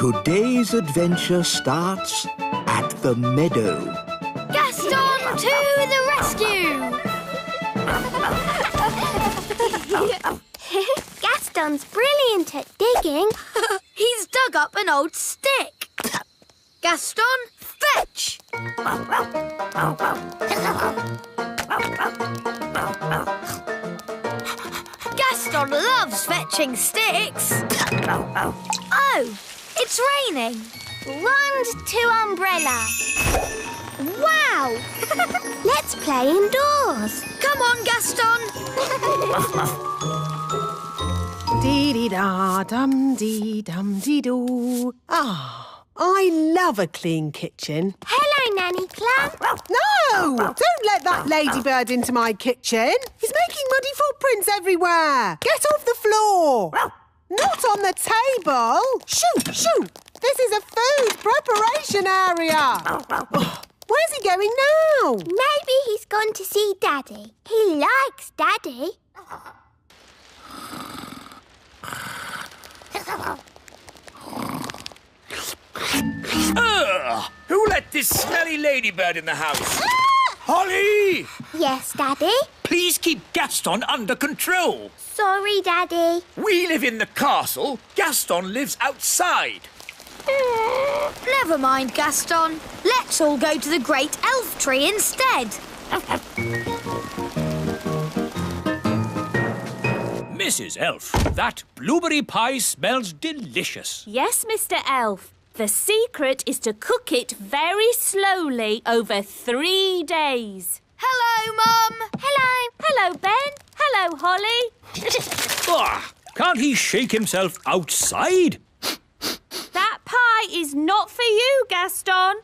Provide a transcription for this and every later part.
Today's adventure starts at the meadow. Gaston to the rescue! Gaston's brilliant at digging. He's dug up an old stick. Gaston, fetch! Gaston loves fetching sticks. Oh, it's raining. Wand to umbrella. Wow! Let's play indoors. Come on, Gaston. Dee-dee-da-dum-dee-dum-dee-doo. Ah, I love a clean kitchen. Hello, Nanny Clam. No! Don't let that ladybird into my kitchen. He's making muddy footprints everywhere. Get off the floor. Not on the table. Shoo, shoo. This is a food preparation area. Where's he going now? Maybe he's gone to see Daddy. He likes Daddy. Who let this smelly ladybird in the house? Holly! Yes, Daddy? Please keep Gaston under control. Sorry, Daddy. We live in the castle. Gaston lives outside. Never mind, Gaston. Let's all go to the great elf tree instead. Mrs. Elf, that blueberry pie smells delicious. Yes, Mr. Elf. The secret is to cook it very slowly over 3 days. Hello, Mum. Hello. Hello, Ben. Hello, Holly. Can't he shake himself outside? That pie is not for you, Gaston.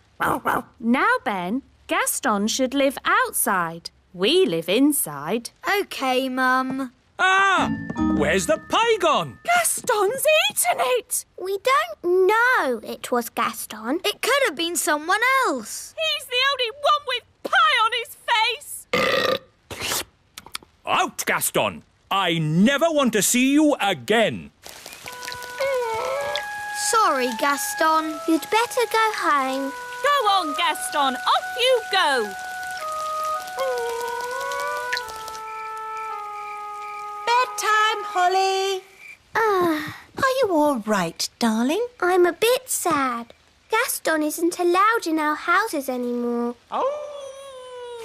Now, Ben, Gaston should live outside. We live inside. OK, Mum. Ah! Where's the pie gone? Gaston's eaten it. We don't know it was Gaston. It could have been someone else. He's the only one with pie on his face. Out, Gaston. I never want to see you again. Sorry, Gaston. You'd better go home. Go on, Gaston. Off you go. Bedtime, Holly. Are you all right, darling? I'm a bit sad. Gaston isn't allowed in our houses anymore.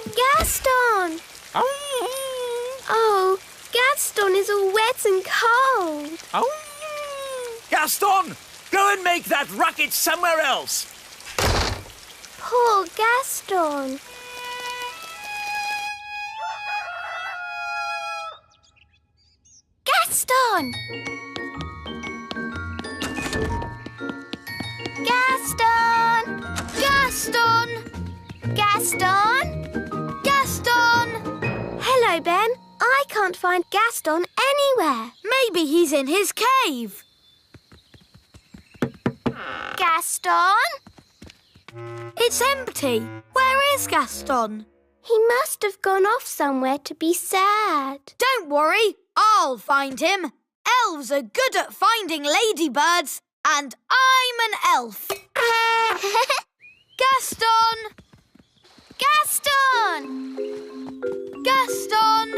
Gaston! Oh, Gaston is all wet and cold. Gaston, go and make that racket somewhere else. Poor Gaston. Gaston! Gaston! Gaston! Gaston! Gaston! Hello, Ben. I can't find Gaston anywhere. Maybe he's in his cave. Gaston? It's empty. Where is Gaston? He must have gone off somewhere to be sad. Don't worry, I'll find him. Elves are good at finding ladybirds, and I'm an elf. Gaston! Gaston! Gaston!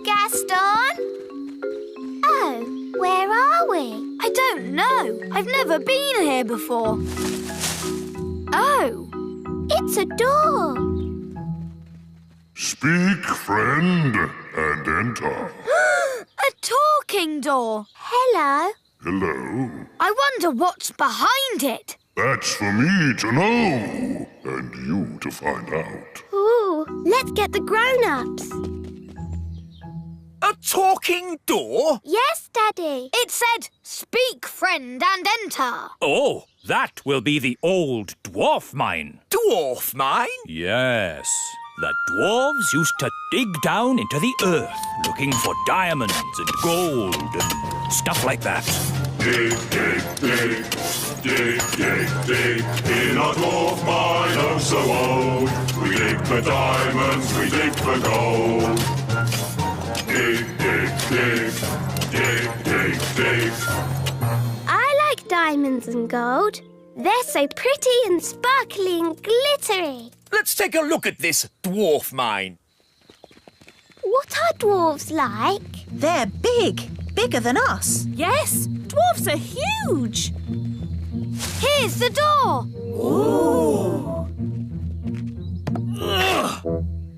Gaston? Oh, where are we? I don't know. I've never been here before. Oh, It's a door. Speak, friend, and enter. a talking door. Hello. Hello. I wonder what's behind it. That's for me to know, and you to find out. Ooh, let's get the grown-ups. A talking door? Yes, Daddy. It said, speak, friend, and enter. Oh, that will be the old dwarf mine. Dwarf mine? Yes. The dwarves used to dig down into the earth looking for diamonds and gold and stuff like that. Dig, dig, dig. Dig, dig, dig. In our dwarf mine, oh so old. We dig for diamonds, we dig for gold. Dig, dig, dig. Dig, dig, dig. I like diamonds and gold. They're so pretty and sparkly and glittery. Let's take a look at this dwarf mine. What are dwarves like? They're big, bigger than us. Yes, dwarfs are huge. Here's the door.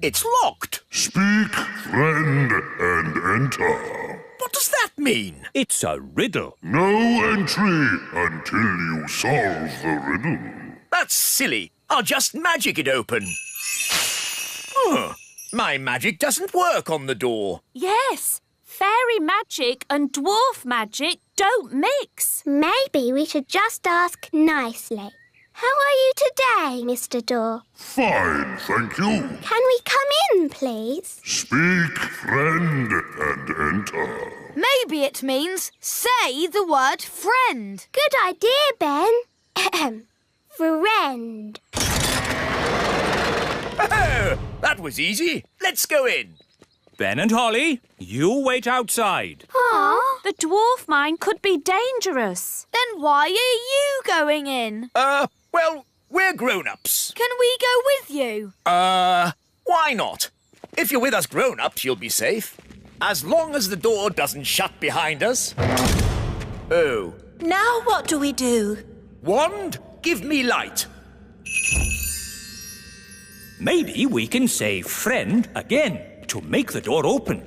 It's locked. Speak, friend, and enter. What does that mean? It's a riddle. No entry until you solve the riddle. That's silly. I'll just magic it open. My magic doesn't work on the door. Yes, fairy magic and dwarf magic don't mix. Maybe we should just ask nicely. How are you today, Mr. Door? Fine, thank you. Can we come in, please? Speak, friend, and enter. Maybe it means say the word friend. Good idea, Ben. Friend. Oh, that was easy. Let's go in. Ben and Holly, you wait outside. Aw. The dwarf mine could be dangerous. Then why are you going in? Well, we're grown-ups. Can we go with you? Why not? If you're with us grown-ups, you'll be safe. As long as the door doesn't shut behind us. Oh. Now what do we do? Wand, give me light. Maybe we can say friend again to make the door open.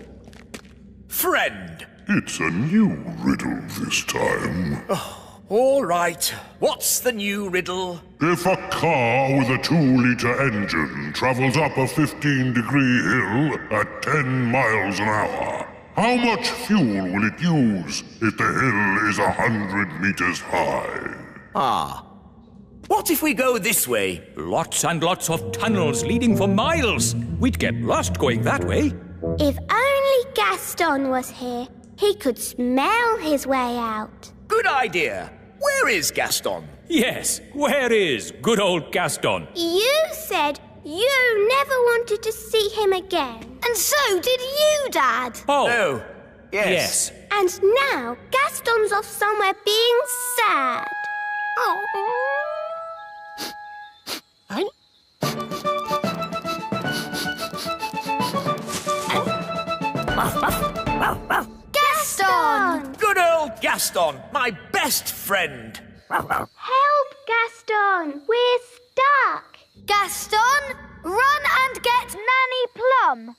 Friend. It's a new riddle this time. All right. What's the new riddle? If a car with a 2-litre engine travels up a 15-degree hill at 10 miles an hour, how much fuel will it use if the hill is 100 meters high? What if we go this way? Lots and lots of tunnels leading for miles. We'd get lost going that way. If only Gaston was here, he could smell his way out. Good idea. Where is Gaston? Yes, where is good old Gaston? You said you never wanted to see him again. And so did you, Dad. Oh, yes. And now Gaston's off somewhere being sad. Oh. Gaston! Good old Gaston, my best friend. Help, Gaston! We're stuck. Gaston, run and get Nanny Plum.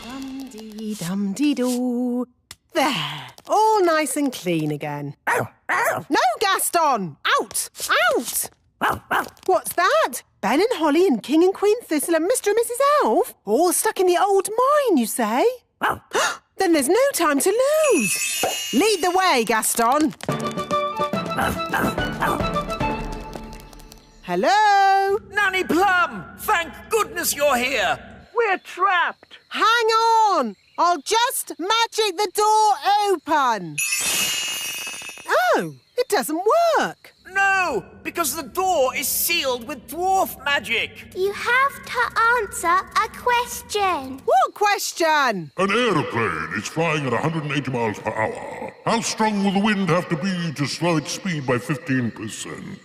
Dum-dee-dum-dee-doo. There, all nice and clean again. No, Gaston! Out! Out! What's that? Ben and Holly and King and Queen Thistle and Mr. and Mrs. Elf? All stuck in the old mine, you say? Then there's no time to lose. Lead the way, Gaston. Hello? Nanny Plum, thank goodness you're here. We're trapped. Hang on. I'll just magic the door open. Oh, it doesn't work. No, because the door is sealed with dwarf magic. You have to answer a question. What question? An aeroplane is flying at 180 miles per hour. How strong will the wind have to be to slow its speed by 15%?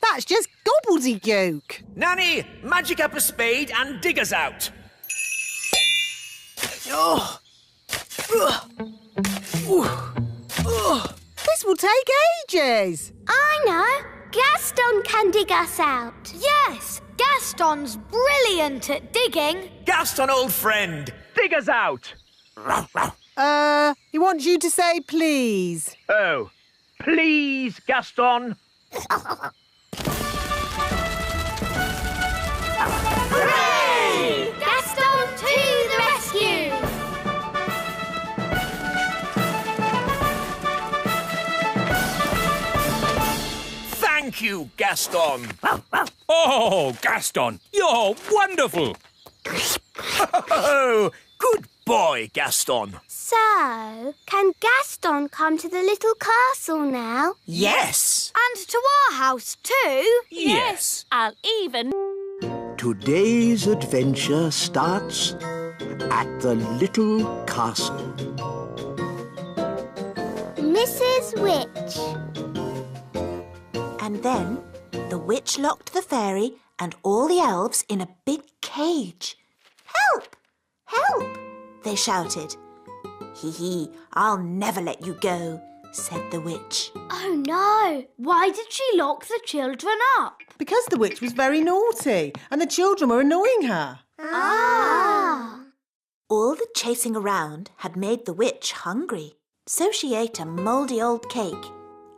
That's just gobbledygook. Nanny, magic up a spade and dig us out. This will take ages. I know. Gaston can dig us out. Yes, Gaston's brilliant at digging. Gaston, old friend, dig us out. He wants you to say please. Oh, please, Gaston. Hooray! Gaston to the rescue! Thank you, Gaston. Oh, Gaston, you're wonderful. Oh, good boy, Gaston. So, can Gaston come to the little castle now? Yes. And to our house too. Yes. I'll even... Today's adventure starts at the little castle. Mrs. Witch. And then the witch locked the fairy and all the elves in a big cage. Help! Help! They shouted. Hee hee, I'll never let you go, said the witch. Oh no! Why did she lock the children up? Because the witch was very naughty and the children were annoying her. Ah! All the chasing around had made the witch hungry, so she ate a mouldy old cake.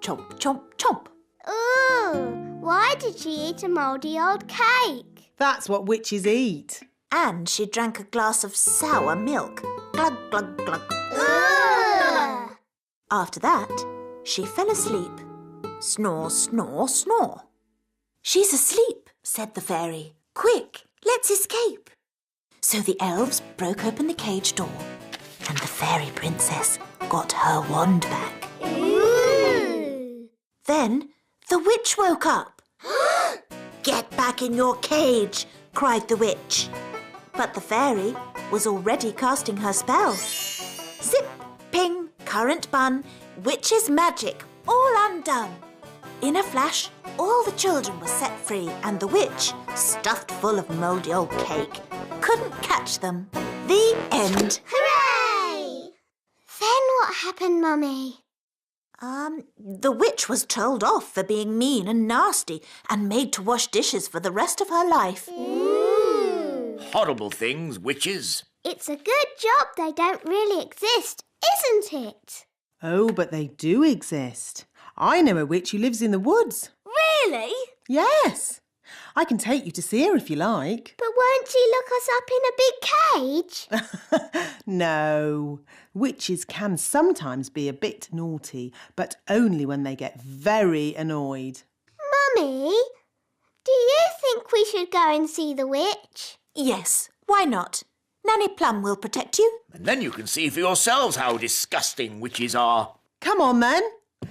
Chomp, chomp, chomp. Ooh! Why did she eat a mouldy old cake? That's what witches eat. And she drank a glass of sour milk. Glug, glug, glug. Ugh! After that, she fell asleep. Snore, snore, snore. She's asleep, said the fairy. Quick, let's escape. So the elves broke open the cage door and the fairy princess got her wand back. Ooh! Then the witch woke up. Get back in your cage, cried the witch. But the fairy was already casting her spell. Zip, ping, currant bun, witch's magic, all undone. In a flash, all the children were set free and the witch, stuffed full of mouldy old cake, couldn't catch them. The end. Hooray! Then what happened, Mummy? The witch was told off for being mean and nasty and made to wash dishes for the rest of her life. Ooh! Horrible things, witches. It's a good job they don't really exist, isn't it? Oh, but they do exist. I know a witch who lives in the woods. Really? Yes. I can take you to see her if you like. But won't she look us up in a big cage? No. Witches can sometimes be a bit naughty, but only when they get very annoyed. Mummy, do you think we should go and see the witch? Yes, why not? Nanny Plum will protect you. And then you can see for yourselves how disgusting witches are. Come on then.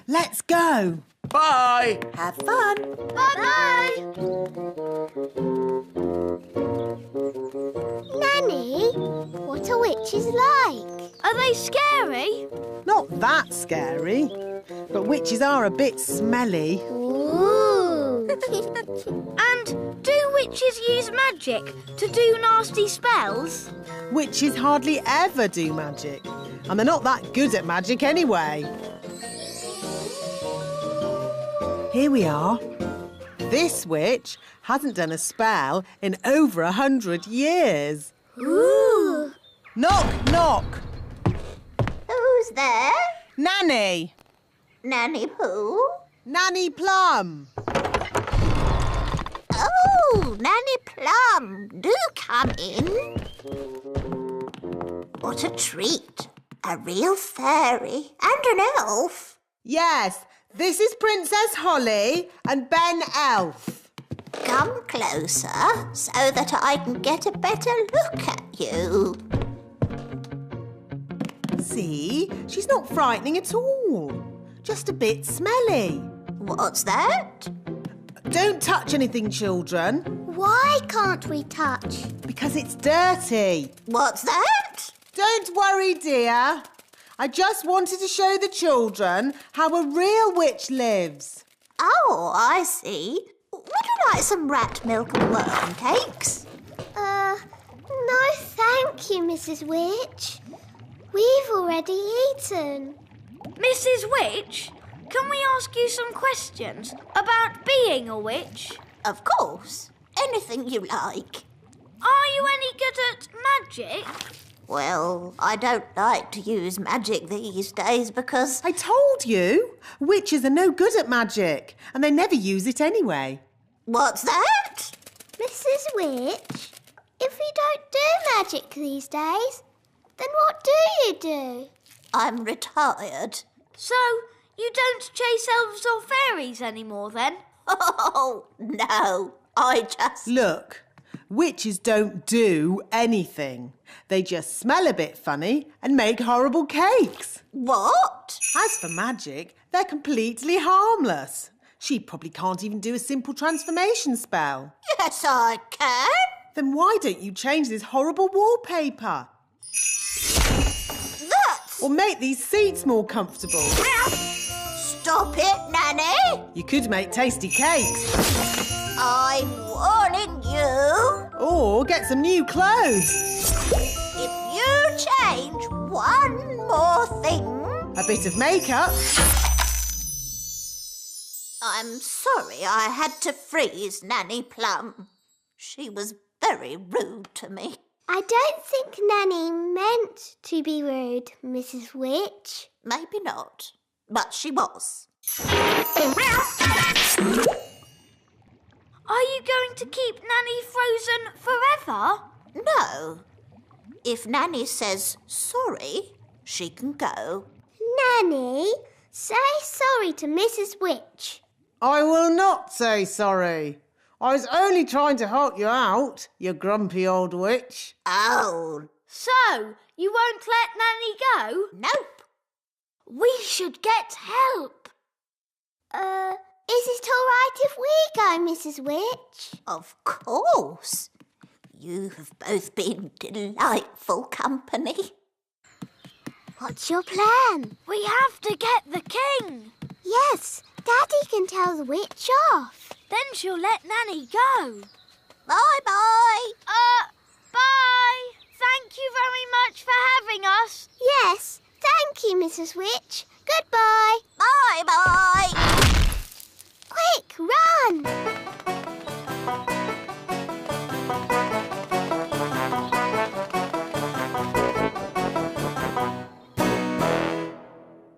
Let's go. Bye! Have fun. Bye-bye! Nanny, what are witches like? Are they scary? Not that scary, but witches are a bit smelly. Ooh! And do witches use magic to do nasty spells? Witches hardly ever do magic, and they're not that good at magic anyway. Here we are. This witch hasn't done a spell in over 100 years. Ooh! Knock, knock. Who's there? Nanny. Nanny who? Nanny Plum. Oh, Nanny Plum, do come in. What a treat. A real fairy and an elf. Yes, this is Princess Holly and Ben Elf. Come closer so that I can get a better look at you. See, she's not frightening at all. Just a bit smelly. What's that? Don't touch anything, children, Why can't we touch? because it's dirty. What's that? Don't worry, dear. I just wanted to show the children how a real witch lives. Oh, I see. Would you like some rat milk and worm cakes? No thank you, Mrs. Witch. We've already eaten. Mrs. Witch, can we ask you some questions about being a witch? Of course. Anything you like. Are you any good at magic? Well, I don't like to use magic these days because... I told you, witches are no good at magic, and they never use it anyway. What's that? Mrs. Witch, if we don't do magic these days, then what do you do? I'm retired. So, you don't chase elves or fairies anymore then? Oh, no. I just... Look, witches don't do anything. They just smell a bit funny and make horrible cakes. What? As for magic, they're completely harmless. She probably can't even do a simple transformation spell. Yes, I can. Then why don't you change this horrible wallpaper? That's Or make these seats more comfortable. Stop it, Nanny! You could make tasty cakes. I'm warning you. Or get some new clothes. If you change one more thing... A bit of makeup. I'm sorry I had to freeze Nanny Plum. She was very rude to me. I don't think Nanny meant to be rude, Mrs. Witch. Maybe not, but she was. Are you going to keep Nanny frozen forever? No. If Nanny says sorry, she can go. Nanny, say sorry to Mrs. Witch. I will not say sorry. I was only trying to help you out, you grumpy old witch. Oh. So, you won't let Nanny go? Nope. We should get help. Is it all right if we go, Mrs. Witch? Of course. You have both been delightful company. What's your plan? We have to get the king. Yes, Daddy can tell the witch off. Then she'll let Nanny go. Bye-bye. Bye. Thank you very much for having us. Yes, thank you, Mrs. Witch. Goodbye. Bye-bye. Quick, run!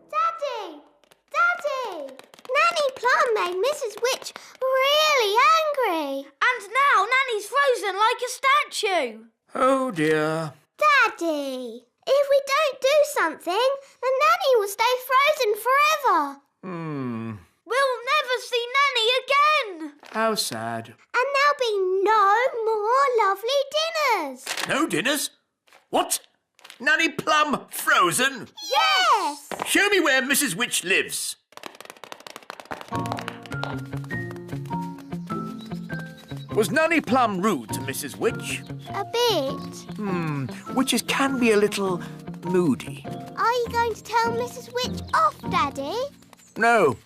Daddy! Daddy! Nanny Plum made Mrs. Witch really angry. And now Nanny's frozen like a statue. Oh, dear. Daddy, if we don't do something, then Nanny will stay frozen forever. We'll never see Nanny again. How sad. And there'll be no more lovely dinners. No dinners? What? Nanny Plum frozen? Yes! Show me where Mrs. Witch lives. Was Nanny Plum rude to Mrs. Witch? A bit. Witches can be a little moody. Are you going to tell Mrs. Witch off, Daddy? No,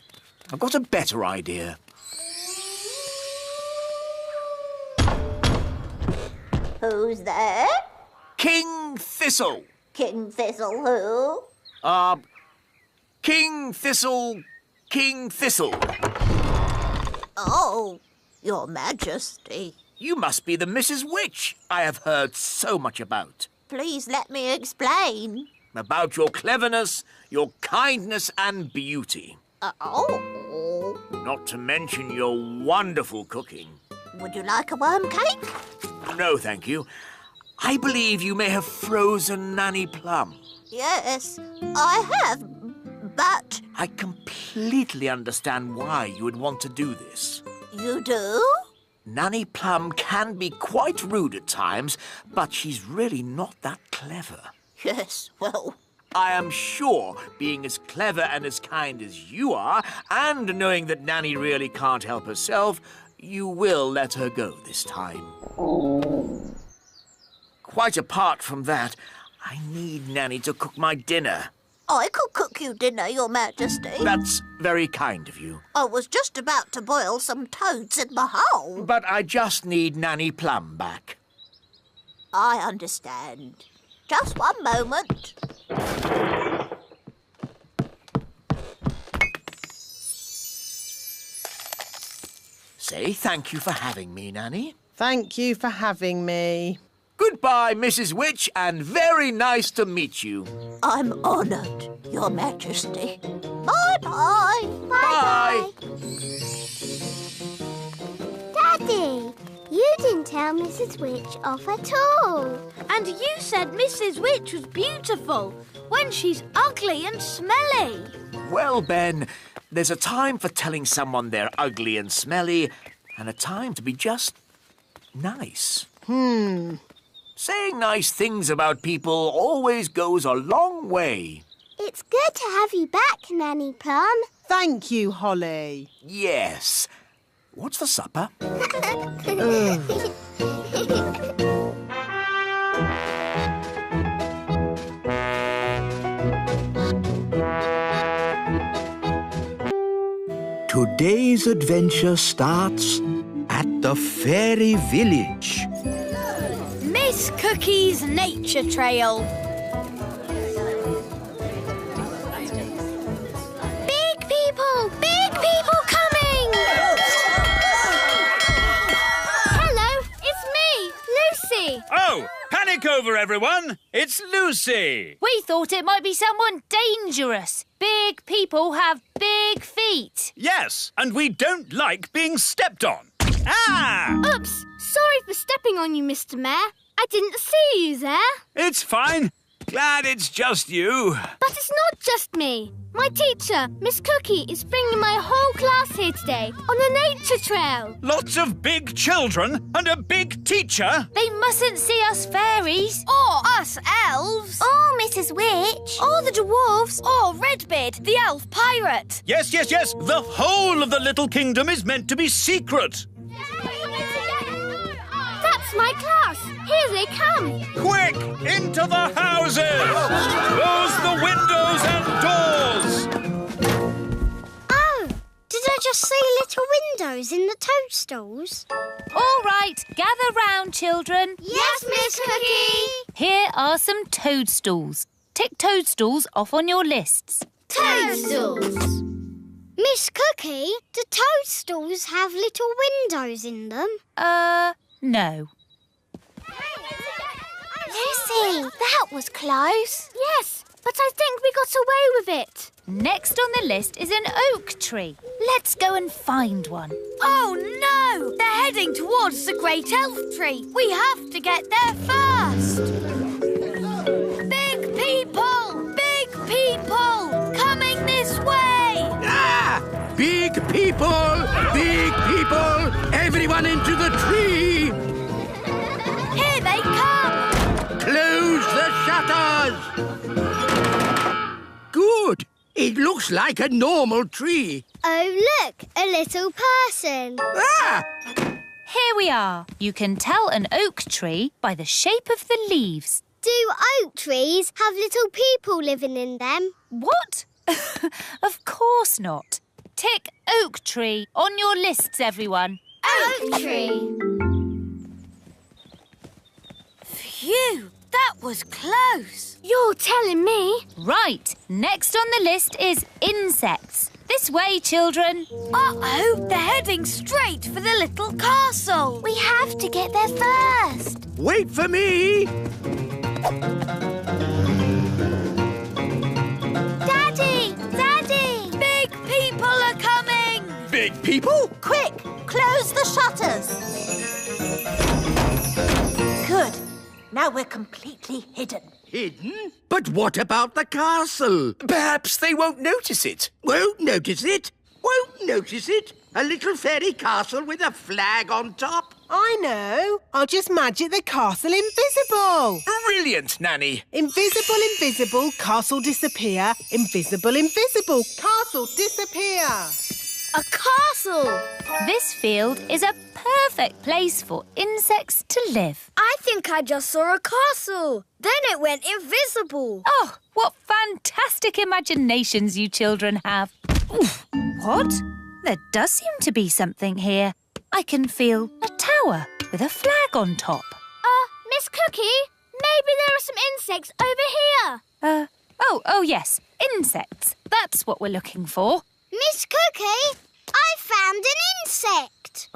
I've got a better idea. Who's there? King Thistle. King Thistle who? King Thistle. King Thistle. Oh, Your Majesty. You must be the Mrs. Witch I have heard so much about. Please let me explain. About your cleverness, your kindness and beauty. Oh. Not to mention your wonderful cooking. Would you like a worm cake? No, thank you. I believe you may have frozen Nanny Plum. Yes, I have, but... I completely understand why you would want to do this. You do? Nanny Plum can be quite rude at times, but she's really not that clever. Yes, well... I am sure, being as clever and as kind as you are, and knowing that Nanny really can't help herself, you will let her go this time. Quite apart from that, I need Nanny to cook my dinner. I could cook you dinner, Your Majesty. That's very kind of you. I was just about to boil some toads in my hole. But I just need Nanny Plum back. I understand. Just one moment. Say thank you for having me, Nanny. Thank you for having me. Goodbye, Mrs. Witch, and very nice to meet you. I'm honoured, Your Majesty. Bye-bye. Bye. Daddy, you didn't tell Mrs. Witch off at all. And you said Mrs. Witch was beautiful when she's ugly and smelly. Well, Ben, there's a time for telling someone they're ugly and smelly, and a time to be just nice. Saying nice things about people always goes a long way. It's good to have you back, Nanny Plum. Thank you, Holly. Yes. What's for supper? Today's adventure starts at the fairy village. Miss Cookie's nature trail. Big people coming! Hello, it's me, Lucy. Oh, panic over, everyone. It's Lucy. We thought it might be someone dangerous. Big people have big feet. Yes, and we don't like being stepped on. Ah! Oops, sorry for stepping on you, Mr. Mayor. I didn't see you there. It's fine. Glad it's just you. But it's not just me. My teacher, Miss Cookie, is bringing my whole class here today on a nature trail. Lots of big children and a big teacher. They mustn't see us fairies. Or us elves. Or Mrs. Witch. Or the dwarves. Or Redbeard, the elf pirate. Yes. The whole of the little kingdom is meant to be secret. That's my class. Here they come. Quick, into the houses! Close the windows and doors! Oh, did I just see little windows in the toadstools? All right, gather round, children. Yes, Miss Cookie. Here are some toadstools. Tick toadstools off on your lists. Toadstools. Miss Cookie, do toadstools have little windows in them? No. Lucy, that was close. Yes, but I think we got away with it. Next on the list is an oak tree. Let's go and find one. Oh no! They're heading towards the great elf tree. We have to get there first. Big people, coming this way. Ah! Big people, everyone into the tree. Here they come. Close the shutters. Good. It looks like a normal tree. Oh, look, a little person. Ah! Here we are. You can tell an oak tree by the shape of the leaves. Do oak trees have little people living in them? What? Of course not. Tick oak tree on your lists, everyone. Oak tree. Phew, that was close. You're telling me? Right, next on the list is insects. This way, children. Uh-oh, they're heading straight for the little castle. We have to get there first. Wait for me. Daddy! Big people are coming. Big people? Quick, close the shutters. Good. Now we're completely hidden. Hidden? But what about the castle? Perhaps they won't notice it. Won't notice it. A little fairy castle with a flag on top. I know. I'll just magic the castle invisible. Brilliant, Nanny. Invisible, castle disappear. Invisible, castle disappear. A castle. This field is a perfect place for insects to live. I think I just saw a castle. Then it went invisible. Oh, what fantastic imaginations you children have. Oof. What? There does seem to be something here. I can feel a tower with a flag on top. Miss Cookie, maybe there are some insects over here. Oh yes, insects. That's what we're looking for. Miss Cookie, I found an insect.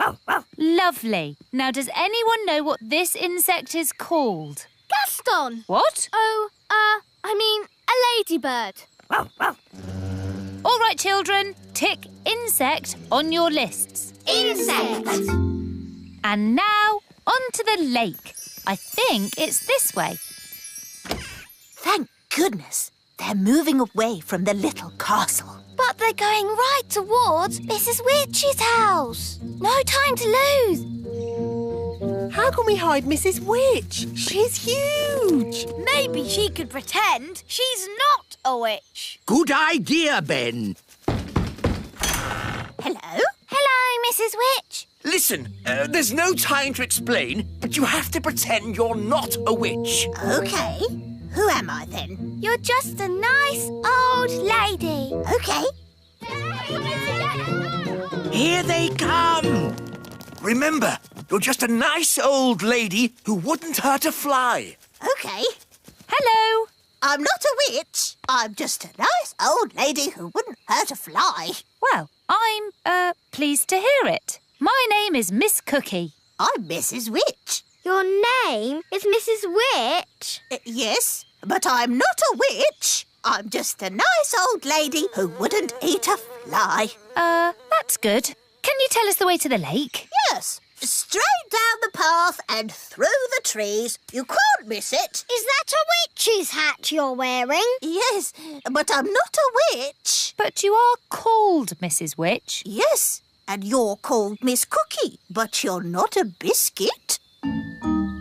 Lovely. Now, does anyone know what this insect is called? Gaston. What? Oh, I mean a ladybird. All right, children, tick insect on your lists. Insect. And now, onto the lake. I think it's this way. Thank goodness. They're moving away from the little castle. But they're going right towards Mrs. Witch's house. No time to lose. How can we hide Mrs. Witch? She's huge. Maybe she could pretend she's not a witch. Good idea, Ben. Hello? Hello, Mrs. Witch. Listen, there's no time to explain, but you have to pretend you're not a witch. Okay. Who am I then? You're just a nice old lady. Okay. Here they come! Remember, you're just a nice old lady who wouldn't hurt a fly. OK. Hello. I'm not a witch. I'm just a nice old lady who wouldn't hurt a fly. Well, I'm, pleased to hear it. My name is Miss Cookie. I'm Mrs. Witch. Your name is Mrs. Witch? Yes, but I'm not a witch. I'm just a nice old lady who wouldn't eat a fly. That's good. Can you tell us the way to the lake? Yes, straight down the path and through the trees. You can't miss it. Is that a witch's hat you're wearing? Yes, but I'm not a witch. But you are called Mrs. Witch. Yes, and you're called Miss Cookie, but you're not a biscuit.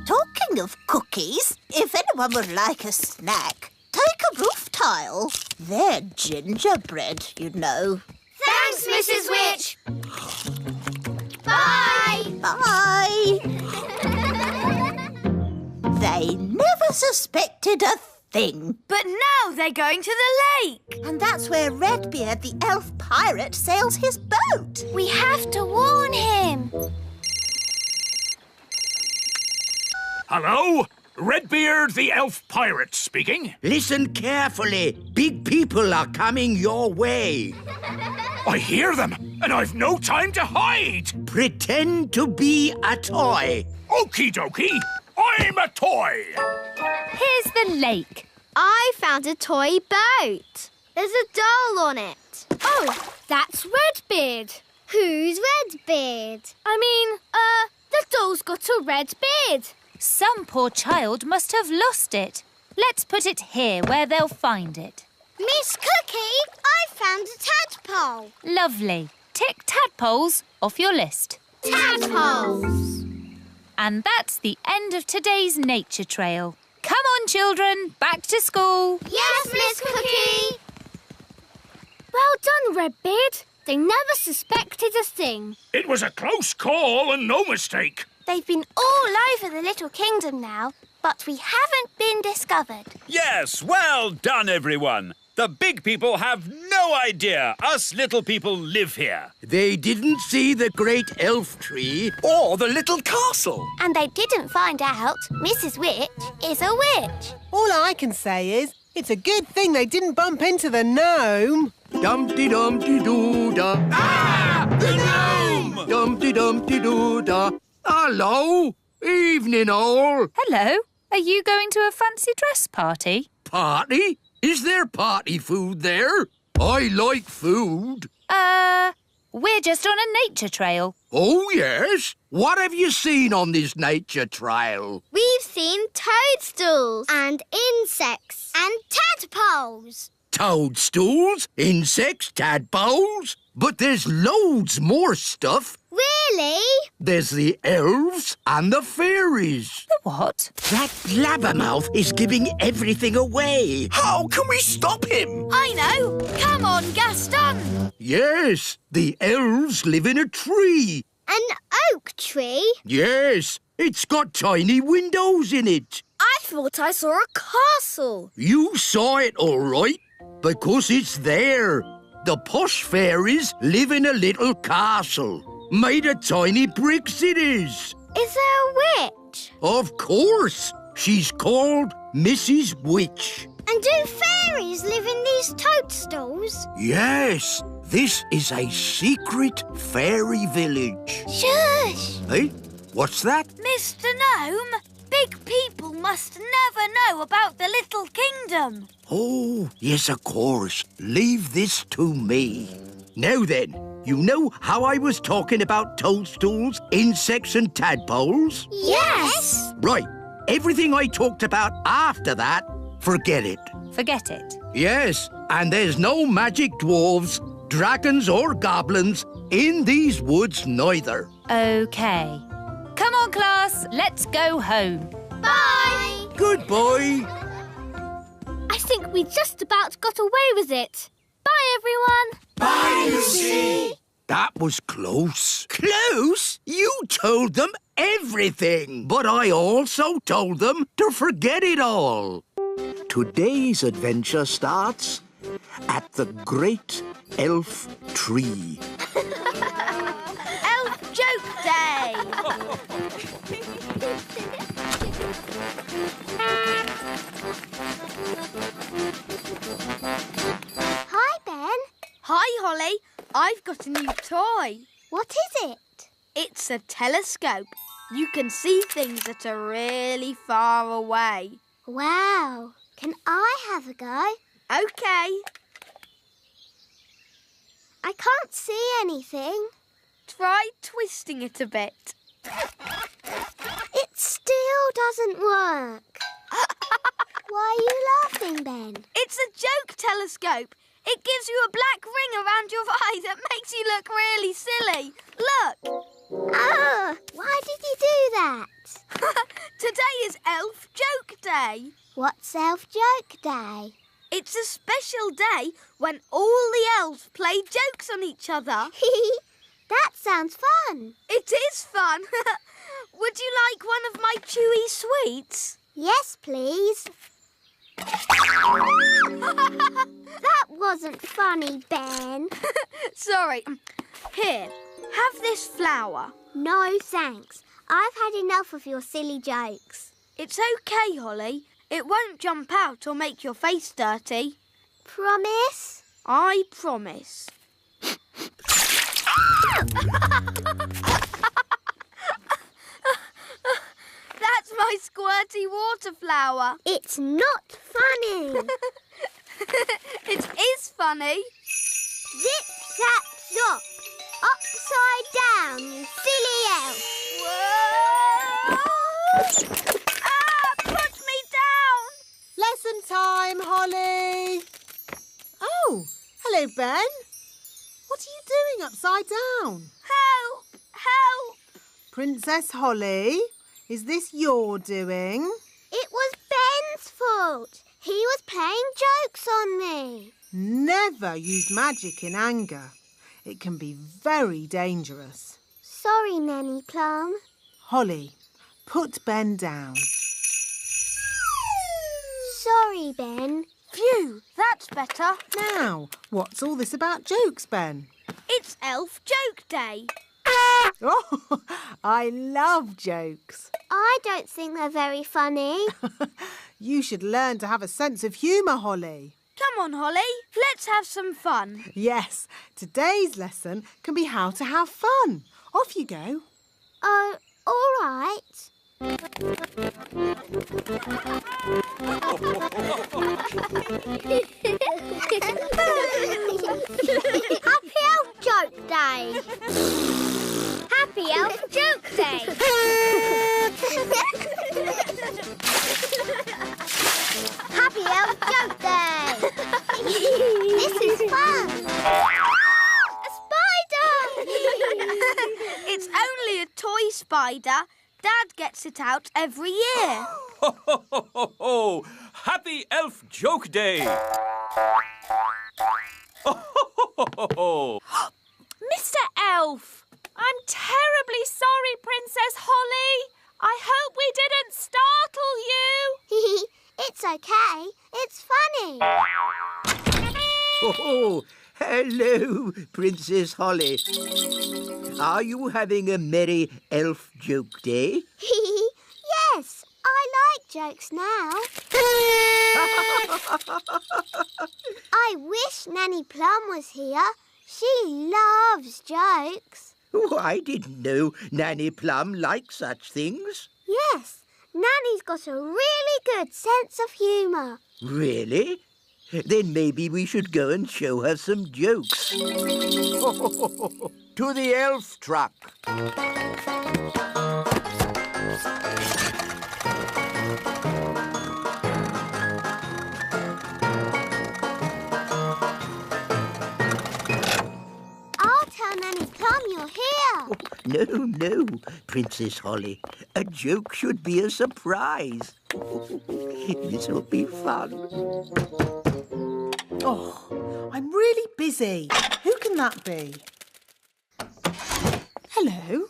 Talking of cookies, if anyone would like a snack, take a roof tile. They're gingerbread, you know. Thanks, Mrs. Witch. Bye. Bye. They never suspected a thing. But now they're going to the lake. And that's where Redbeard, the elf pirate, sails his boat. We have to warn him. Hello? Redbeard, the elf pirate speaking. Listen carefully. Big people are coming your way. I hear them, and I've no time to hide. Pretend to be a toy. Okie dokie, I'm a toy. Here's the lake. I found a toy boat. There's a doll on it. Oh, that's Redbeard. Who's Redbeard? The doll's got a red beard. Some poor child must have lost it. Let's put it here where they'll find it. Miss Cookie, I found a tadpole. Lovely. Tick tadpoles off your list. Tadpoles. And that's the end of today's nature trail. Come on, children, back to school. Yes, Miss Cookie. Well done, Redbeard. They never suspected a thing. It was a close call and no mistake. They've been all over the little kingdom now, but we haven't been discovered. Yes, well done, everyone. The big people have no idea us little people live here. They didn't see the great elf tree. Or the little castle. And they didn't find out Mrs. Witch is a witch. All I can say is, it's a good thing they didn't bump into the gnome. Dumpty-dumpty-doo-da. Ah! The gnome! Dumpty-dumpty-doo-da. Hello. Evening, all. Hello. Are you going to a fancy dress party? Party? Is there party food there? I like food. We're just on a nature trail. Oh, yes? What have you seen on this nature trail? We've seen toadstools and insects and tadpoles. Toadstools, insects, tadpoles. But there's loads more stuff. Really? There's the elves and the fairies. The what? That blabbermouth is giving everything away. How can we stop him? I know. Come on, Gaston. Yes, the elves live in a tree. An oak tree? Yes, it's got tiny windows in it. I thought I saw a castle. You saw it all right, because it's there. The posh fairies live in a little castle. Made of tiny bricks it is. Is there a witch? Of course. She's called Mrs. Witch. And do fairies live in these toadstools? Yes, this is a secret fairy village. Shush! Hey, what's that? Mr. Gnome, big people must never know about the little kingdom. Oh, yes, of course. Leave this to me. Now then, you know how I was talking about toadstools, insects and tadpoles? Yes! Right. Everything I talked about after that, forget it. Forget it. Yes, and there's no magic dwarves, dragons or goblins in these woods neither. OK. Come on, class. Let's go home. Bye! Goodbye. I think we just about got away with it. Bye, everyone. Bye, Lucy. That was close. Close? You told them everything. But I also told them to forget it all. Today's adventure starts at the Great elf tree. Elf Joke Day! Hi, Ben. Hi, Holly. I've got a new toy. What is it? It's a telescope. You can see things that are really far away. Wow. Can I have a go? OK. I can't see anything. Try twisting it a bit. It still doesn't work. Why are you laughing, Ben? It's a joke telescope. It gives you a black ring around your eye that makes you look really silly. Look. Ah, why did you do that? Today is Elf Joke Day. What's Elf Joke Day? It's a special day when all the elves play jokes on each other. That sounds fun. It is fun. Would you like one of my chewy sweets? Yes, please. That wasn't funny, Ben. Sorry. Here, have this flower. No, thanks. I've had enough of your silly jokes. It's OK, Holly. It won't jump out or make your face dirty. Promise? I promise. That's my squirty water flower. It's not funny. It is funny. Zip, zap, zop. Upside down, you silly elf. Whoa! Put me down! Lesson time, Holly. Oh, hello, Ben. What are you doing upside down? Help! Help! Princess Holly, is this your doing? It was Ben's fault. He was playing jokes on me. Never use magic in anger. It can be very dangerous. Sorry, Nanny Plum. Holly, put Ben down. Sorry, Ben. Phew, that's better. Now, what's all this about jokes, Ben? It's Elf Joke Day. Oh, I love jokes. I don't think they're very funny. You should learn to have a sense of humour, Holly. Come on, Holly. Let's have some fun. Yes, today's lesson can be how to have fun. Off you go. Oh, all right. Happy Elf Joke Day. Happy Elf Joke Day. Happy Elf Joke Day. This is fun. A spider. It's only a toy spider. Dad gets it out every year. Ho, ho, ho, ho, ho! Happy Elf Joke Day! Ho, ho, ho, ho, ho! Mr. Elf, I'm terribly sorry, Princess Holly. I hope we didn't startle you. It's okay. It's funny. Oh, hello, Princess Holly. Are you having a merry elf joke day? Yes, I like jokes now. I wish Nanny Plum was here. She loves jokes. Oh, I didn't know Nanny Plum liked such things. Yes, Nanny's got a really good sense of humour. Really? Then maybe we should go and show her some jokes. To the elf truck. I'll tell Nanny Plum you're here. No, Princess Holly. A joke should be a surprise. This'll be fun. Oh, I'm really busy. Who can that be? Hello.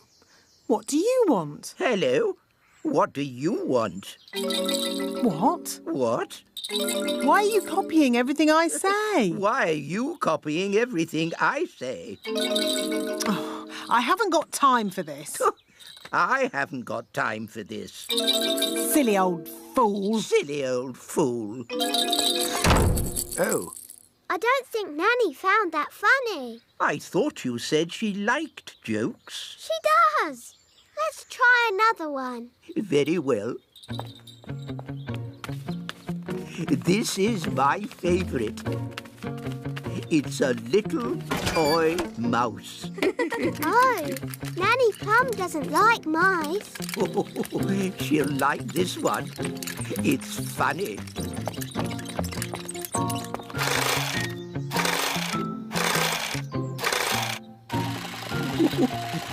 What do you want? Hello. What do you want? What? What? Why are you copying everything I say? Why are you copying everything I say? I haven't got time for this. I haven't got time for this. Silly old fool. Silly old fool. Oh, I don't think Nanny found that funny. I thought you said she liked jokes. She does. Let's try another one. Very well. This is my favourite. It's a little toy mouse. Oh, Nanny Plum doesn't like mice. She'll like this one. It's funny.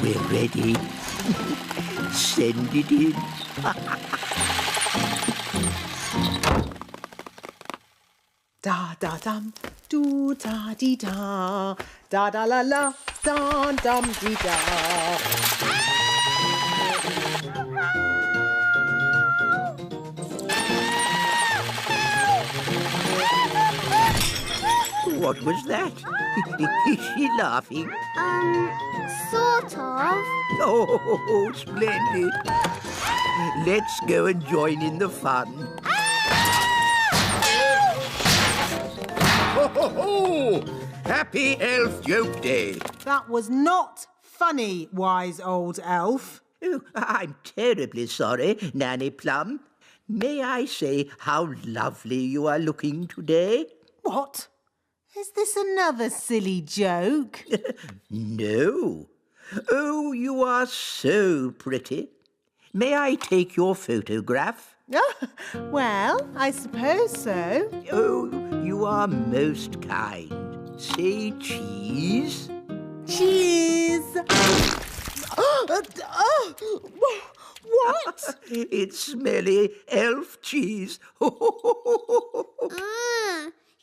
We're ready. Send it in. Da da dum, do da dee da, da da la la, da dum dee da. What was that? Is she laughing? Sort of. Oh, splendid. Let's go and join in the fun. Ho, ho, ho! Happy Elf Joke Day. That was not funny, wise old elf. Oh, I'm terribly sorry, Nanny Plum. May I say how lovely you are looking today? What? Is this another silly joke? No. Oh, you are so pretty. May I take your photograph? Well, I suppose so. Oh, you are most kind. Say cheese. Cheese! What? It's smelly elf cheese.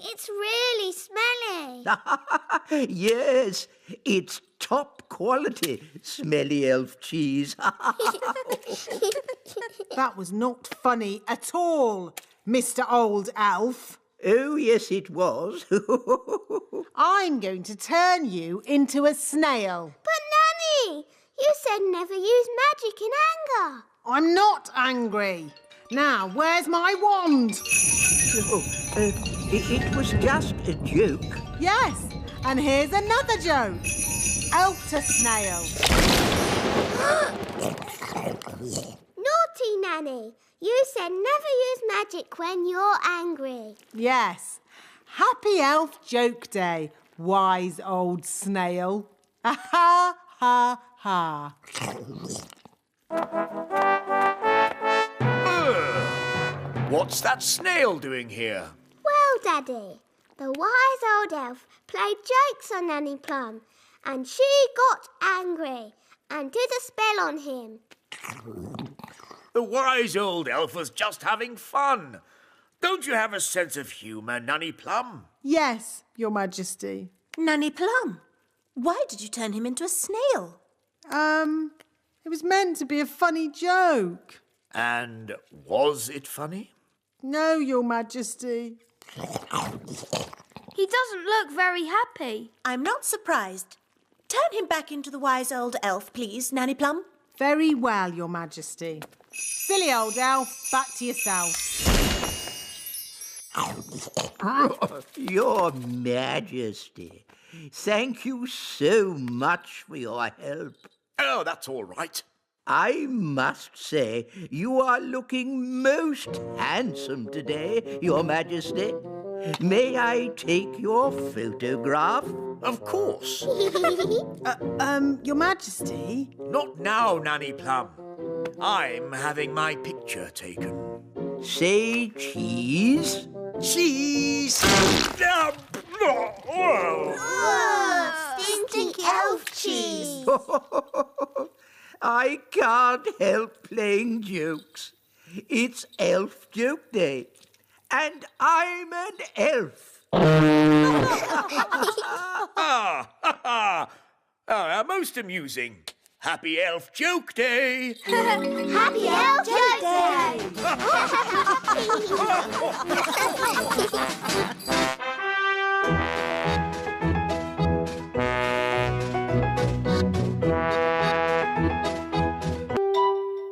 It's really smelly. Yes, it's top quality smelly elf cheese. That was not funny at all, Mr. Old Elf. Oh, yes, it was. I'm going to turn you into a snail. But Nanny, you said never use magic in anger. I'm not angry. Now, where's my wand? It was just a joke. Yes, and here's another joke. Elf to snail. Naughty Nanny, you said never use magic when you're angry. Yes. Happy Elf Joke Day, wise old snail. Ha ha ha. What's that snail doing here? Well, Daddy, the wise old elf played jokes on Nanny Plum, and she got angry and did a spell on him. The wise old elf was just having fun. Don't you have a sense of humour, Nanny Plum? Yes, Your Majesty. Nanny Plum, why did you turn him into a snail? It was meant to be a funny joke. And was it funny? No, Your Majesty. He doesn't look very happy. I'm not surprised. Turn him back into the wise old elf, please, Nanny Plum. Very well, Your Majesty. Silly old elf, back to yourself. Your Majesty, thank you so much for your help. Oh, that's all right. I must say, you are looking most handsome today, Your Majesty. May I take your photograph? Of course. Your Majesty? Not now, Nanny Plum. I'm having my picture taken. Say cheese. Cheese! Stinky elf cheese. I can't help playing jokes. It's Elf Joke Day, and I'm an elf. Most amusing. Happy Elf Joke Day! Happy Elf Joke Day!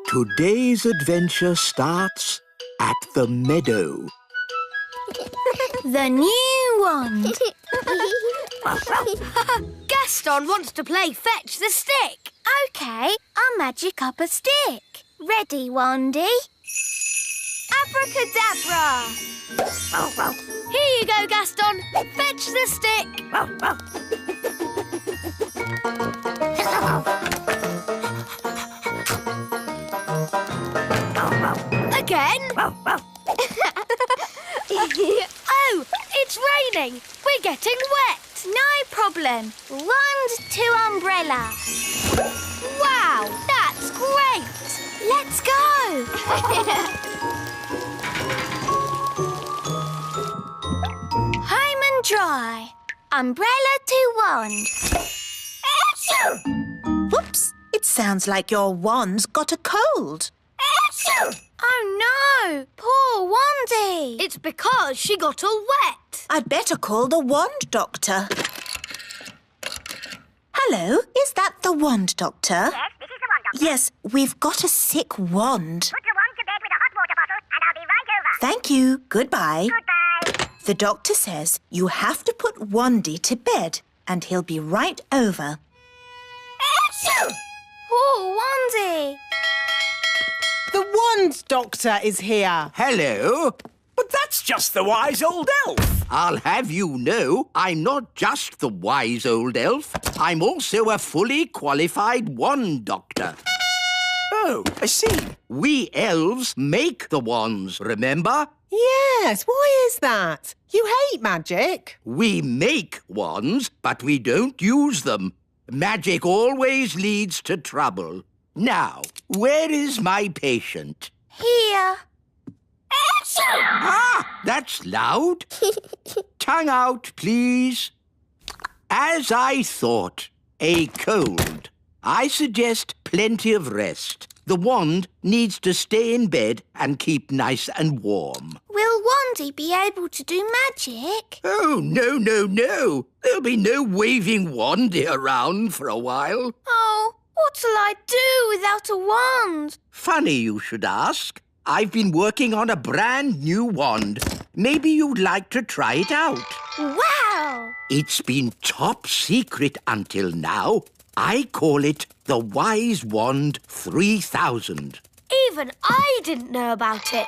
Today's adventure starts at the meadow. The new wand. Gaston wants to play fetch the stick. OK, I'll magic up a stick. Ready, Wandy? Abracadabra! Here you go, Gaston. Fetch the stick. Again? Oh, it's raining. We're getting wet. No problem. Wand to umbrella. Wow, that's great. Let's go. Home and dry. Umbrella to wand. Whoops! It sounds like your wand's got a cold. Oh no! Poor Wandy! It's because she got all wet. I'd better call the wand doctor. Hello, is that the wand doctor? Yes, this is the wand doctor. Yes, we've got a sick wand. Put your wand to bed with a hot water bottle and I'll be right over. Thank you. Goodbye. Goodbye. The doctor says you have to put Wandy to bed and he'll be right over. Poor Wandy! The wand doctor is here. Hello. But that's just the wise old elf. I'll have you know, I'm not just the wise old elf. I'm also a fully qualified wand doctor. Oh, I see. We elves make the wands, remember? Yes, why is that? You hate magic. We make wands, but we don't use them. Magic always leads to trouble. Now, where is my patient? Here. Ah, that's loud. Tongue out, please. As I thought, a cold. I suggest plenty of rest. The wand needs to stay in bed and keep nice and warm. Will Wandy be able to do magic? Oh, no, no, no. There'll be no waving wandy around for a while. Oh, what'll I do without a wand? Funny you should ask. I've been working on a brand new wand. Maybe you'd like to try it out. Wow! It's been top secret until now. I call it the Wise Wand 3000. Even I didn't know about it.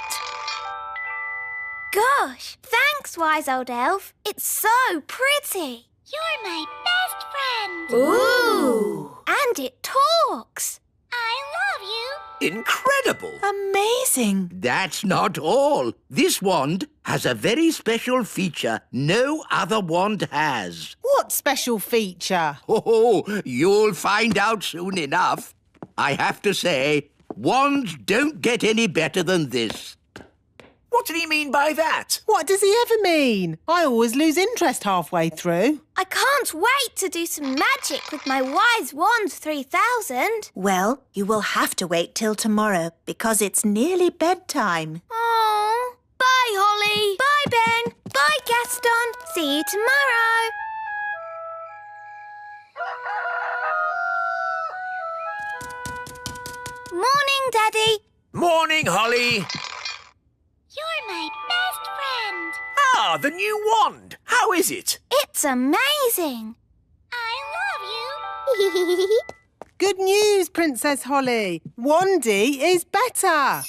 Gosh, thanks, wise old elf. It's so pretty. You're my best friend. Ooh! And it talks. I love you. Incredible. Amazing. That's not all. This wand has a very special feature no other wand has. What special feature? Oh, you'll find out soon enough. I have to say, wands don't get any better than this. What did he mean by that? What does he ever mean? I always lose interest halfway through. I can't wait to do some magic with my wise wand 3000. Well, you will have to wait till tomorrow because it's nearly bedtime. Oh. Bye, Holly. Bye, Ben. Bye, Gaston. See you tomorrow. Morning, Daddy. Morning, Holly. You're my best friend. Ah, the new wand. How is it? It's amazing. I love you. Good news, Princess Holly. Wandy is better.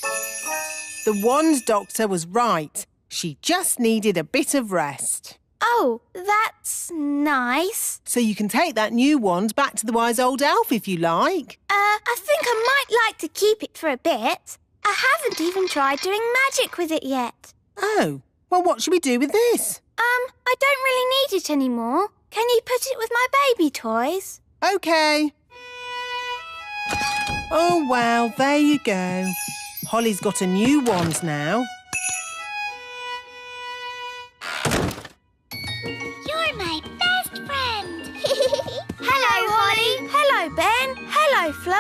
The wand doctor was right. She just needed a bit of rest. Oh, that's nice. So you can take that new wand back to the wise old elf if you like. I think I might like to keep it for a bit. I haven't even tried doing magic with it yet. Oh, well, what should we do with this? I don't really need it anymore. Can you put it with my baby toys? OK. Oh, well, there you go. Holly's got a new wand now. You're my best friend. Hello, Holly. Hello, Ben. Hello, Flo.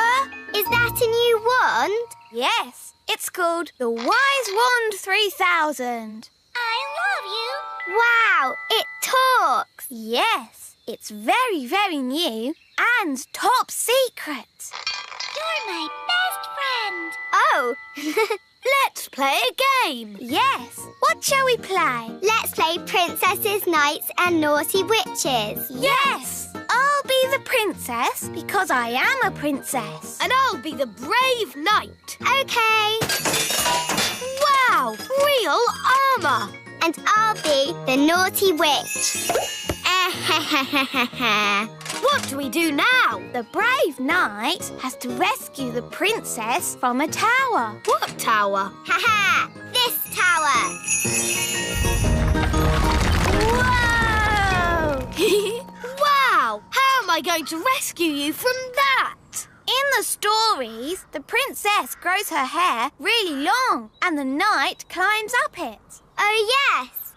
get a new wand? Yes, it's called the Wise Wand 3000. I love you. Wow, it talks. Yes, it's very, very new and top secret. You're my best friend. Oh, Let's play a game. Yes, what shall we play? let's play Princesses, Knights and Naughty Witches. Yes, I'll be the princess because I am a princess. And I'll be the brave knight. Okay. Wow, real armour. And I'll be the Naughty Witch. What do we do now? The brave knight has to rescue the princess from a tower. What tower? Ha! This tower. Whoa! Wow! How am I going to rescue you from that? In the stories, the princess grows her hair really long and the knight climbs up it. Oh, yes.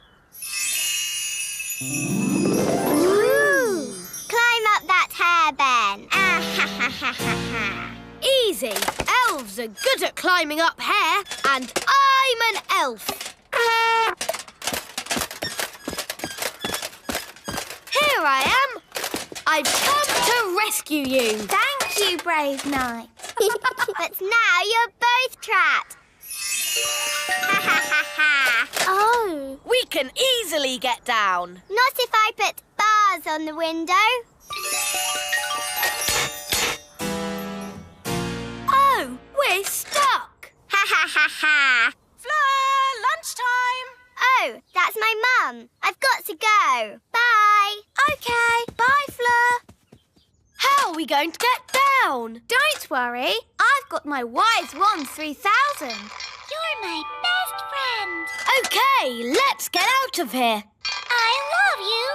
Ooh. Climb up that hair, Ben. Easy. Elves are good at climbing up hair, and I'm an elf. Here I am. I've come to rescue you. Thank you, brave knight. But now you're both trapped. Oh. We can easily get down. Not if I put bars on the window. Oh, we're stuck. Fleur, lunchtime. Oh, that's my mum. I've got to go. Bye. Okay, bye, Fleur. How are we going to get down? Don't worry, I've got my Wise Wand 3000. You're my best friend. Okay, let's get out of here. I love you.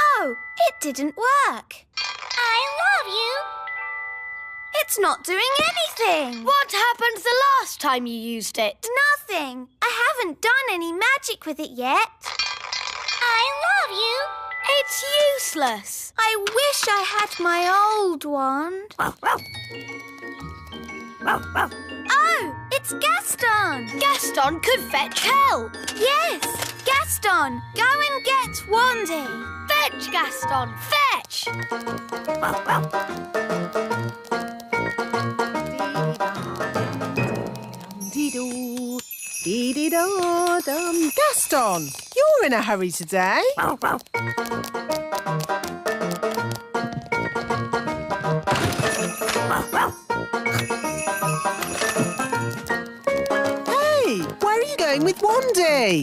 Oh, it didn't work. I love you. It's not doing anything. What happened the last time you used it? Nothing. I haven't done any magic with it yet. I love you. It's useless. I wish I had my old wand. Oh, it's Gaston. Gaston could fetch help. Yes, Gaston, go and get Wandy. Fetch, Gaston, fetch. Dee-doo, dee-dee-da-dum. Gaston, you're in a hurry today. Hey, where are you going with Wandy?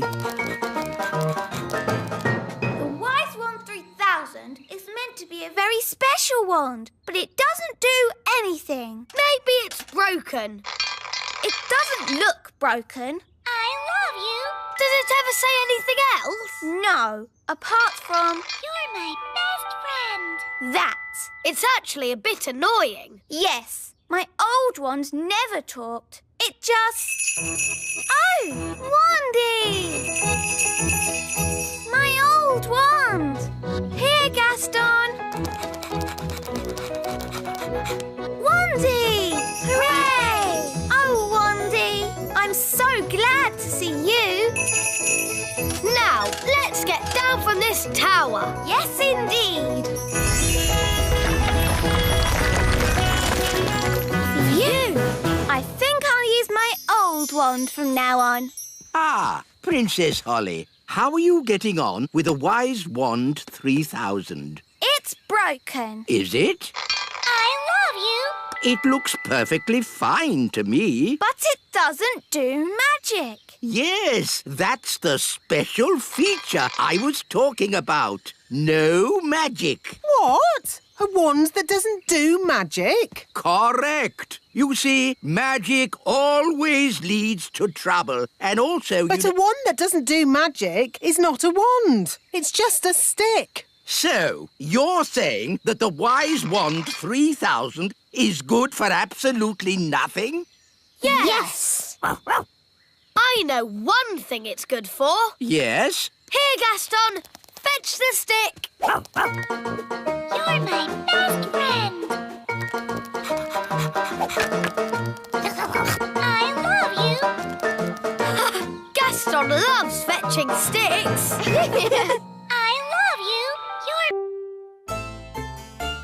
The Wise Wand 3000 is meant to be a very special wand, but it doesn't do anything. Maybe it's broken. It doesn't look broken. I love you. Does it ever say anything else? No, apart from You're my best friend. that. It's actually a bit annoying. Yes, my old wand never talked. It just... Oh, Wandy! My old wand! Here, Gaston! Wandy! Hooray! Oh, Wandy! I'm so glad to see you! Now, let's get down from this tower. Yes, indeed! Phew! I think I'll use my old wand from now on. Ah, Princess Holly, how are you getting on with the Wise Wand 3000? It's broken. Is it? I love you. It looks perfectly fine to me. But it doesn't do magic. Yes, that's the special feature I was talking about. No magic. What? A wand that doesn't do magic? Correct. You see, magic always leads to trouble. And also... But a wand that doesn't do magic is not a wand. It's just a stick. So, you're saying that the Wise Wand 3000 is good for absolutely nothing? Yes. I know one thing it's good for. Yes? Here, Gaston. Fetch the stick. You're my best friend. switching sticks. I love you.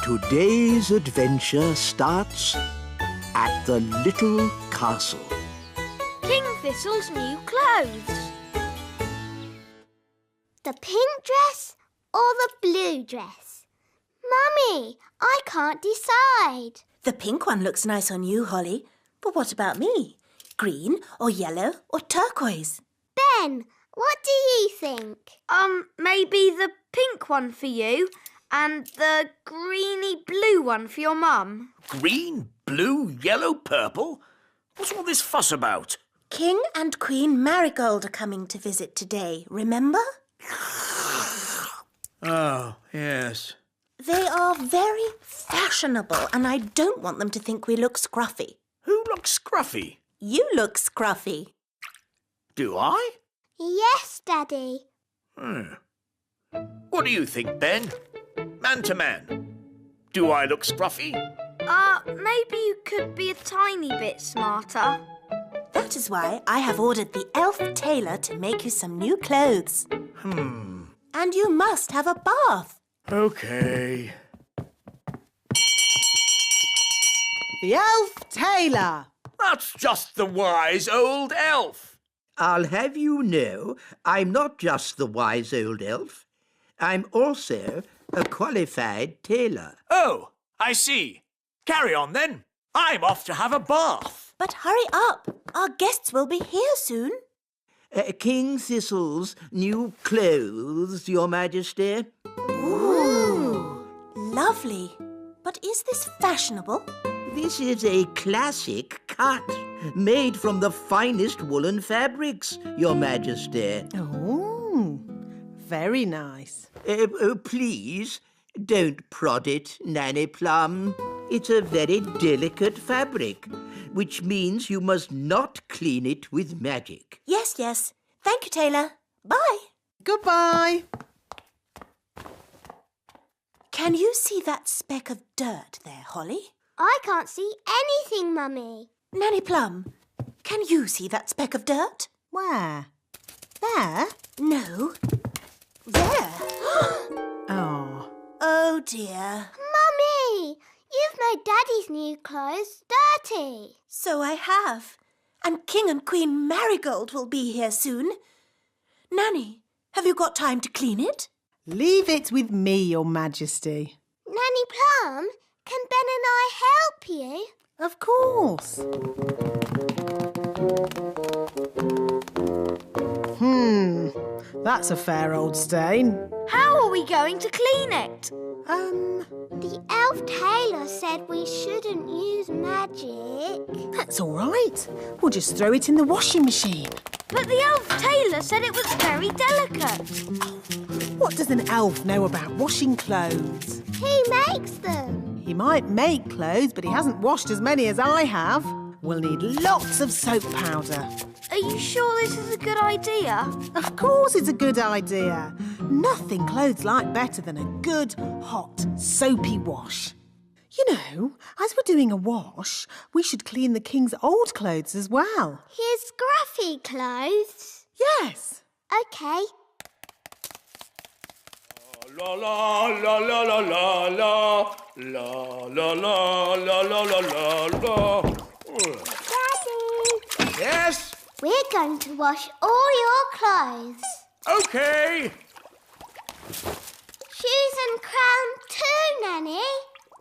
Today's adventure starts at the little castle. King Thistle's new clothes. The pink dress or the blue dress? Mummy, I can't decide. The pink one looks nice on you, Holly. But what about me? Green or yellow or turquoise? Ben, what do you think? Maybe the pink one for you and the greeny blue one for your mum. Green, blue, yellow, purple? What's all this fuss about? King and Queen Marigold are coming to visit today, remember? Oh, yes. They are very fashionable and I don't want them to think we look scruffy. Who looks scruffy? You look scruffy. Do I? Yes, Daddy. What do you think, Ben? Man to man. Do I look scruffy? Maybe you could be a tiny bit smarter. That is why I have ordered the elf tailor to make you some new clothes. And you must have a bath. OK. The elf tailor. That's just the wise old elf. I'll have you know, I'm not just the wise old elf. I'm also a qualified tailor. Oh, I see. Carry on, then. I'm off to have a bath. But hurry up. Our guests will be here soon. King Thistle's new clothes, Your Majesty. Ooh, lovely. But is this fashionable? This is a classic cut, made from the finest woolen fabrics, Your Majesty. Oh, very nice. Please, don't prod it, Nanny Plum. It's a very delicate fabric, which means you must not clean it with magic. Yes, yes. Thank you, tailor. Bye. Goodbye. Can you see that speck of dirt there, Holly? I can't see anything, Mummy. Nanny Plum, can you see that speck of dirt? Where? There? No. There. Oh. Oh, dear. Mummy, you've made Daddy's new clothes dirty. So I have. And King and Queen Marigold will be here soon. Nanny, have you got time to clean it? Leave it with me, Your Majesty. Nanny Plum, can Ben and I help you? Of course. That's a fair old stain. How are we going to clean it? The elf tailor said we shouldn't use magic. That's all right. We'll just throw it in the washing machine. But the elf tailor said it was very delicate. What does an elf know about washing clothes? He makes them. He might make clothes, but he hasn't washed as many as I have. We'll need lots of soap powder. Are you sure this is a good idea? Of course it's a good idea. Nothing clothes like better than a good, hot, soapy wash. You know, as we're doing a wash, we should clean the king's old clothes as well. His scruffy clothes? Yes. OK. La la la la la la la la la la la la la la. Daddy! Yes? We're going to wash all your clothes. OK. Shoes and crown too, Nanny.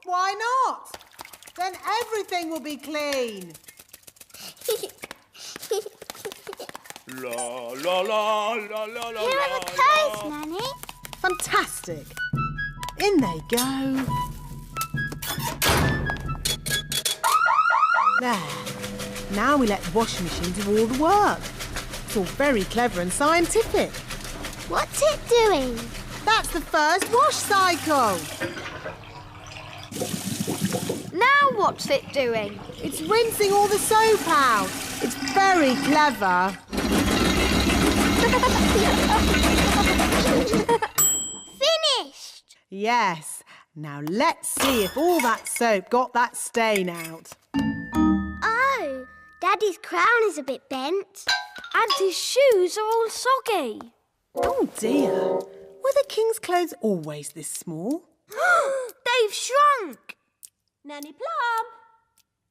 Why not? Then everything will be clean. La la la la la la. Here are the clothes, Nanny. Fantastic. In they go. There. Now we let the washing machine do all the work. It's all very clever and scientific. What's it doing? That's the first wash cycle. Now what's it doing? It's rinsing all the soap out. It's very clever. Finished! Yes. Now let's see if all that soap got that stain out. Oh, Daddy's crown is a bit bent. And his shoes are all soggy. Oh dear. Were the king's clothes always this small? They've shrunk! Nanny Plum,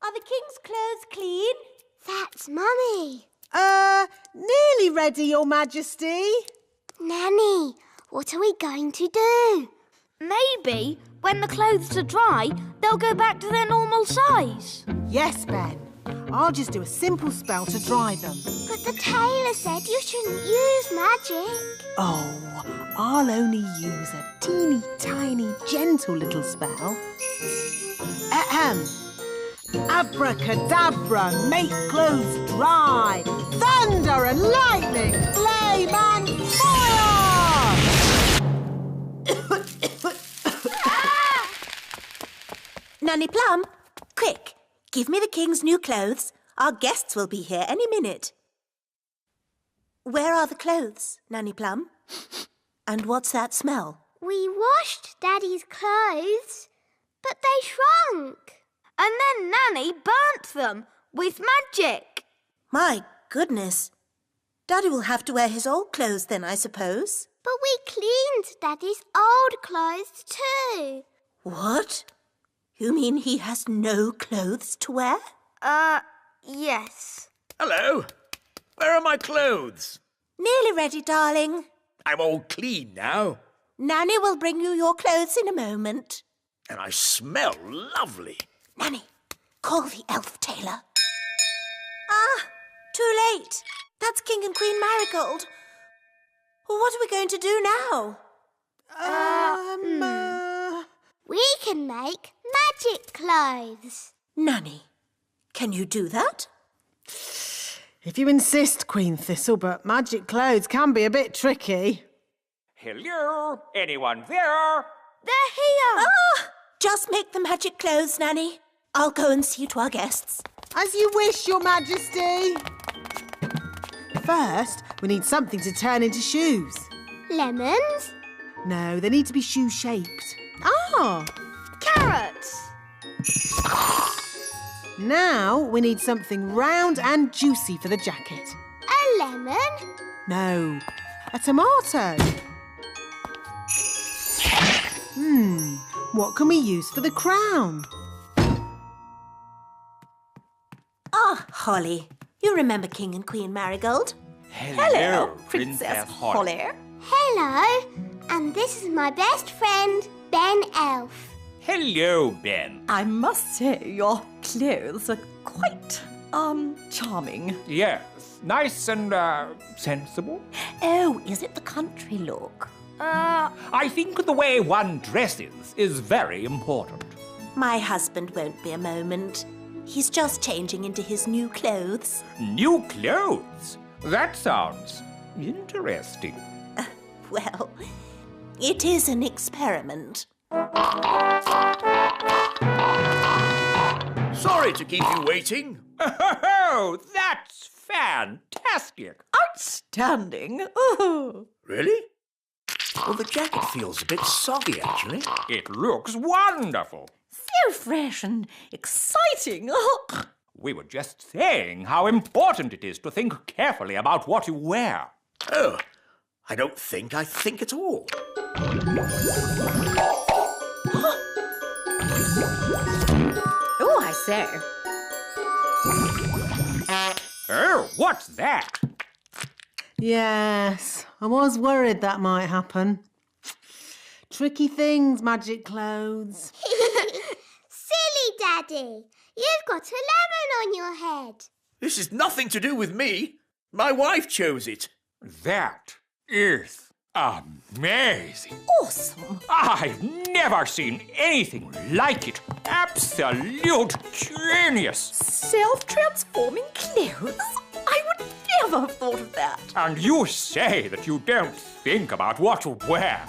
are the king's clothes clean? That's Mummy. Nearly ready, Your Majesty. Nanny, what are we going to do? Maybe when the clothes are dry, they'll go back to their normal size. Yes, Ben. I'll just do a simple spell to dry them. But the tailor said you shouldn't use magic. Oh, I'll only use a teeny tiny gentle little spell. Ahem. Abracadabra, make clothes dry. Thunder and lightning, flame and fire! Nanny Plum, quick, give me the king's new clothes. Our guests will be here any minute. Where are the clothes, Nanny Plum? And what's that smell? We washed Daddy's clothes, but they shrunk. And then Nanny burnt them with magic. My goodness. Daddy will have to wear his old clothes then, I suppose. But we cleaned Daddy's old clothes too. What? You mean he has no clothes to wear? Yes. Hello. Where are my clothes? Nearly ready, darling. I'm all clean now. Nanny will bring you your clothes in a moment. And I smell lovely. Nanny, call the elf tailor. Ah, too late. That's King and Queen Marigold. What are we going to do now? We can make magic clothes. Nanny, can you do that? If you insist, Queen Thistle, but magic clothes can be a bit tricky. Hello? Anyone there? They're here! Ah! Just make the magic clothes, Nanny. I'll go and see to our guests. As you wish, Your Majesty. First, we need something to turn into shoes. Lemons? No, they need to be shoe-shaped. Ah! Carrots! Now we need something round and juicy for the jacket. A lemon? No, a tomato. What can we use for the crown? Ah, Holly. You remember King and Queen Marigold? Hello, Princess Holly. Hello. And this is my best friend, Ben Elf. Hello, Ben. I must say your clothes are quite, charming. Yes, nice and, sensible. Oh, is it the country look? I think the way one dresses is very important. My husband won't be a moment. He's just changing into his new clothes. New clothes? That sounds interesting. Well, it is an experiment. Sorry to keep you waiting. Oh, that's fantastic. Outstanding. Oh. Really? Well, the jacket feels a bit soggy, actually. It looks wonderful. So fresh and exciting. Oh. We were just saying how important it is to think carefully about what you wear. Oh, I don't think I think at all. Oh, I say. Oh, what's that? Yes, I was worried that might happen. Tricky things, magic clothes. Silly Daddy. You've got a lemon on your head. This is nothing to do with me. My wife chose it. That is amazing. Awesome. I've never seen anything like it. Absolute genius. Self-transforming clothes? I would never have thought of that. And you say that you don't think about what to wear.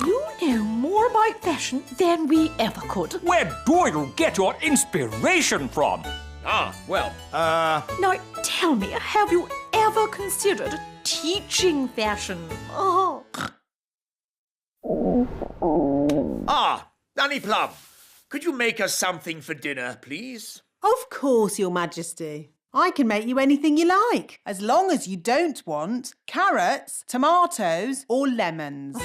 You know more about fashion than we ever could. Where do you get your inspiration from? Now, tell me, have you ever considered teaching fashion? Oh. Ah, Nanny Plum, could you make us something for dinner, please? Of course, Your Majesty. I can make you anything you like, as long as you don't want carrots, tomatoes or lemons.